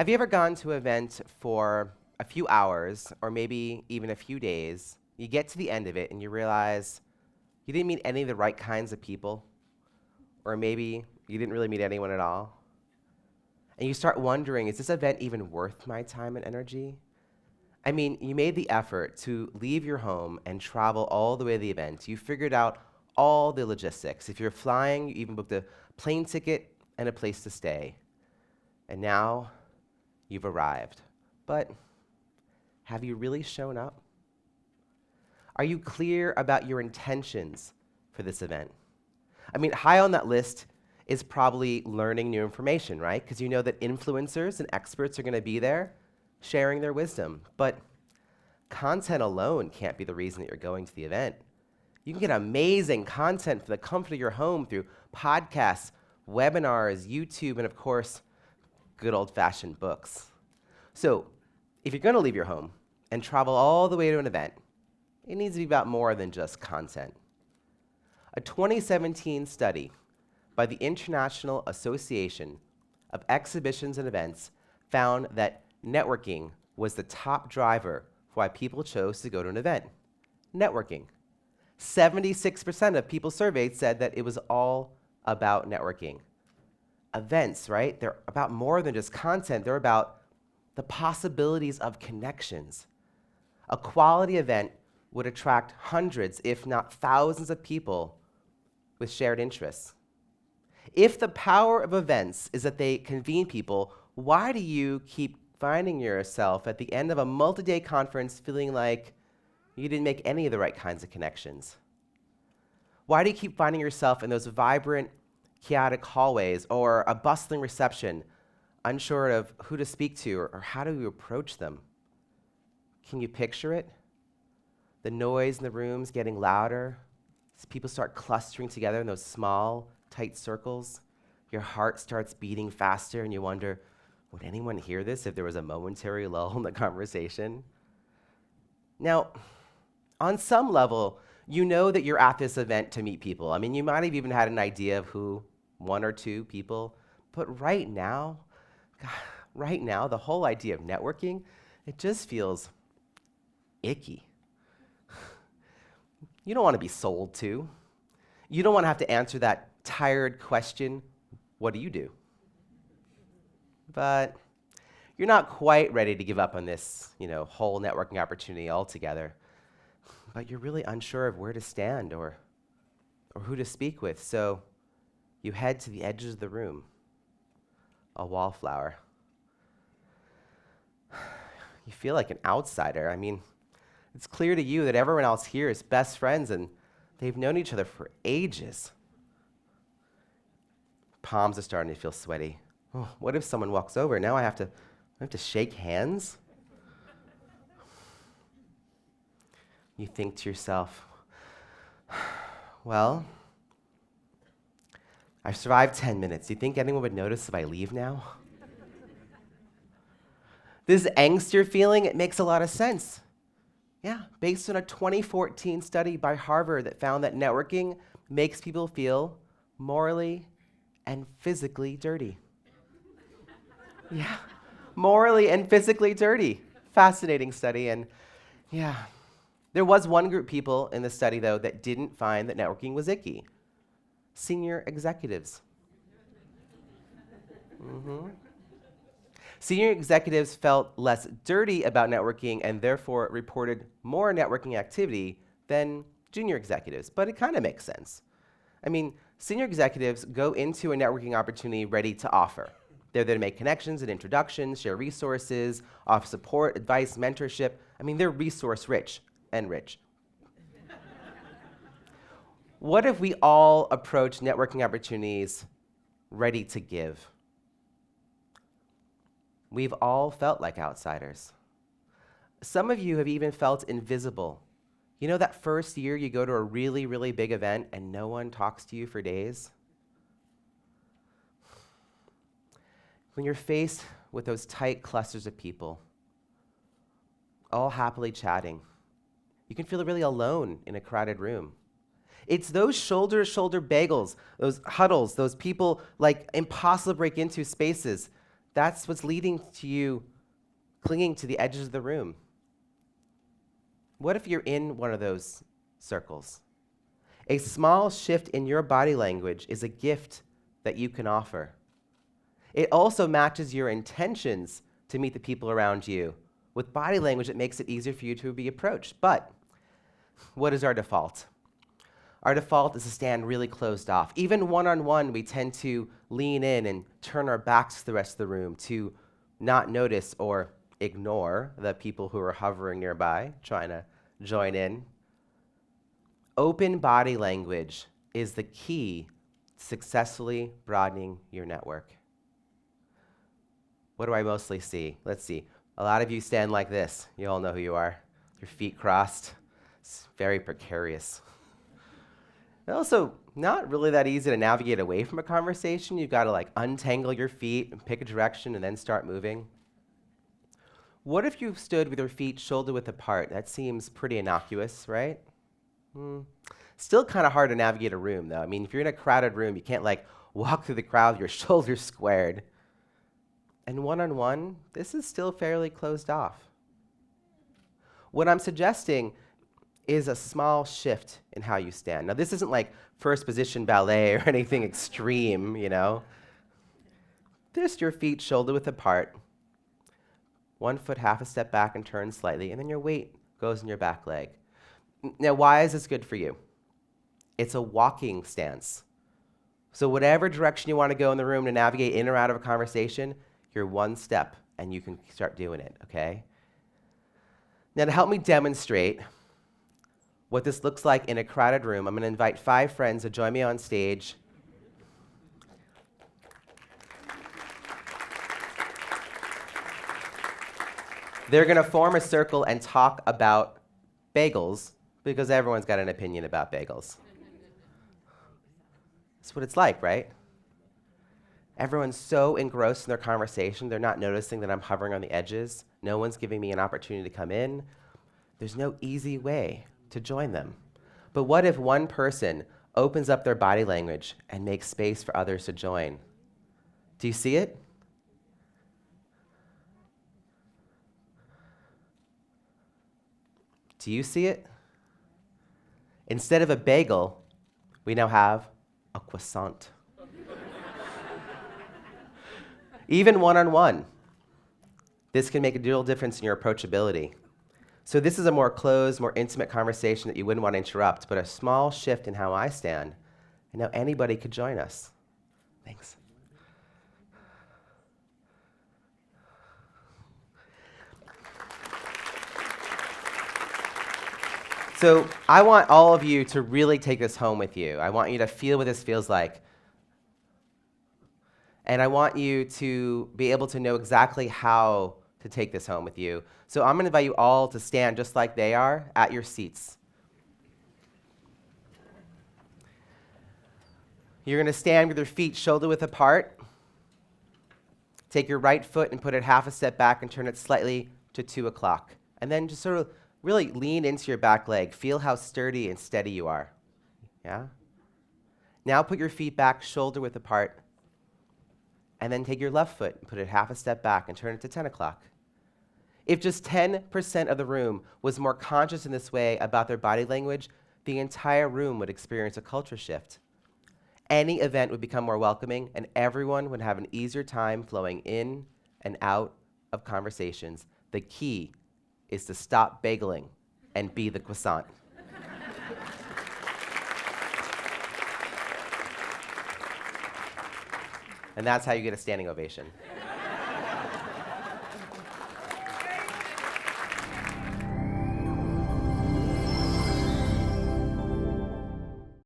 Have you ever gone to an event for a few hours or maybe even a few days? You get to the end of it and you realize you didn't meet any of the right kinds of people, or maybe you didn't really meet anyone at all. And you start wondering, is this event even worth my time and energy? I mean, you made the effort to leave your home and travel all the way to the event. You figured out all the logistics. If you're flying, you even booked a plane ticket and a place to stay. And now you've arrived. But have you really shown up? Are you clear about your intentions for this event? I mean, high on that list is probably learning new information, right? Because you know that influencers and experts are going to be there sharing their wisdom. But content alone can't be the reason that you're going to the event. You can get amazing content from the comfort of your home through podcasts, webinars, YouTube, and of course, good old-fashioned books. So if you're going to leave your home and travel all the way to an event, it needs to be about more than just content. A 2017 study by the International Association of Exhibitions and Events found that networking was the top driver for why people chose to go to an event. Networking. 76% of people surveyed said that it was all about networking. Events, right? They're about more than just content. They're about the possibilities of connections. A quality event would attract hundreds, if not thousands of people with shared interests. If the power of events is that they convene people, why do you keep finding yourself at the end of a multi-day conference feeling like you didn't make any of the right kinds of connections? Why do you keep finding yourself in those vibrant, chaotic hallways or a bustling reception, unsure of who to speak to or how do you approach them? Can you picture it? The noise in the rooms getting louder as people start clustering together in those small, tight circles. Your heart starts beating faster and you wonder, would anyone hear this if there was a momentary lull in the conversation? Now, on some level, you know that you're at this event to meet people. I mean, you might have even had an idea of who one or two people, but right now, the whole idea of networking, it just feels icky. You don't want to be sold to. You don't want to have to answer that tired question, what do you do? But you're not quite ready to give up on this, whole networking opportunity altogether. But you're really unsure of where to stand or who to speak with. So you head to the edges of the room, a wallflower. You feel like an outsider. I mean, it's clear to you that everyone else here is best friends and they've known each other for ages. Palms are starting to feel sweaty. Oh, what if someone walks over? Now I have to shake hands? You think to yourself, well, I've survived 10 minutes. Do you think anyone would notice if I leave now? This angst you're feeling, it makes a lot of sense. Yeah, based on a 2014 study by Harvard that found that networking makes people feel morally and physically dirty. Yeah, morally and physically dirty. Fascinating study, and yeah. There was one group of people in the study, though, that didn't find that networking was icky. Senior executives. Senior executives felt less dirty about networking and therefore reported more networking activity than junior executives, but it kind of makes sense. I mean, senior executives go into a networking opportunity ready to offer. They're there to make connections and introductions, share resources, offer support, advice, mentorship. I mean, they're resource rich and rich. What if we all approach networking opportunities ready to give? We've all felt like outsiders. Some of you have even felt invisible. You know that first year you go to a really, really big event and no one talks to you for days? When you're faced with those tight clusters of people, all happily chatting, you can feel really alone in a crowded room. It's those shoulder-to-shoulder bagels, those huddles, those people like impossible to break into spaces That's what's leading to you clinging to the edges of the room. What if you're in one of those circles? A small shift in your body language is a gift that you can offer. It also matches your intentions to meet the people around you with body language that makes it easier for you to be approached. But what is our default? Our default is to stand really closed off. Even one-on-one, we tend to lean in and turn our backs to the rest of the room to not notice or ignore the people who are hovering nearby, trying to join in. Open body language is the key to successfully broadening your network. What do I mostly see? Let's see. A lot of you stand like this. You all know who you are. Your feet crossed. It's very precarious. And also, not really that easy to navigate away from a conversation. You've got to like untangle your feet and pick a direction and then start moving. What if you stood with your feet shoulder width apart? That seems pretty innocuous, right? Still kind of hard to navigate a room, though. I mean, if you're in a crowded room, you can't like walk through the crowd with your shoulders squared. And one-on-one, this is still fairly closed off. What I'm suggesting is a small shift in how you stand. Now, this isn't like first position ballet or anything extreme, you know. Just your feet shoulder width apart. 1 foot half a step back and turn slightly, and then your weight goes in your back leg. Now, why is this good for you? It's a walking stance. So whatever direction you want to go in the room to navigate in or out of a conversation, you're one step, and you can start doing it, okay? Now, to help me demonstrate what this looks like in a crowded room, I'm going to invite 5 friends to join me on stage. They're going to form a circle and talk about bagels, because everyone's got an opinion about bagels. That's what it's like, right? Everyone's so engrossed in their conversation, they're not noticing that I'm hovering on the edges. No one's giving me an opportunity to come in. There's no easy way to join them. But what if one person opens up their body language and makes space for others to join? Do you see it? Do you see it? Instead of a bagel, we now have a croissant. Even one-on-one, this can make a real difference in your approachability. So this is a more closed, more intimate conversation that you wouldn't want to interrupt, but a small shift in how I stand, and now anybody could join us. Thanks. So I want all of you to really take this home with you. I want you to feel what this feels like. And I want you to be able to know exactly how to take this home with you. So I'm going to invite you all to stand just like they are at your seats. You're going to stand with your feet shoulder width apart. Take your right foot and put it half a step back and turn it slightly to 2 o'clock. And then just sort of really lean into your back leg. Feel how sturdy and steady you are. Yeah? Now put your feet back shoulder width apart. And then take your left foot and put it half a step back and turn it to 10 o'clock. If just 10% of the room was more conscious in this way about their body language, the entire room would experience a culture shift. Any event would become more welcoming, and everyone would have an easier time flowing in and out of conversations. The key is to stop bageling and be the croissant. And that's how you get a standing ovation.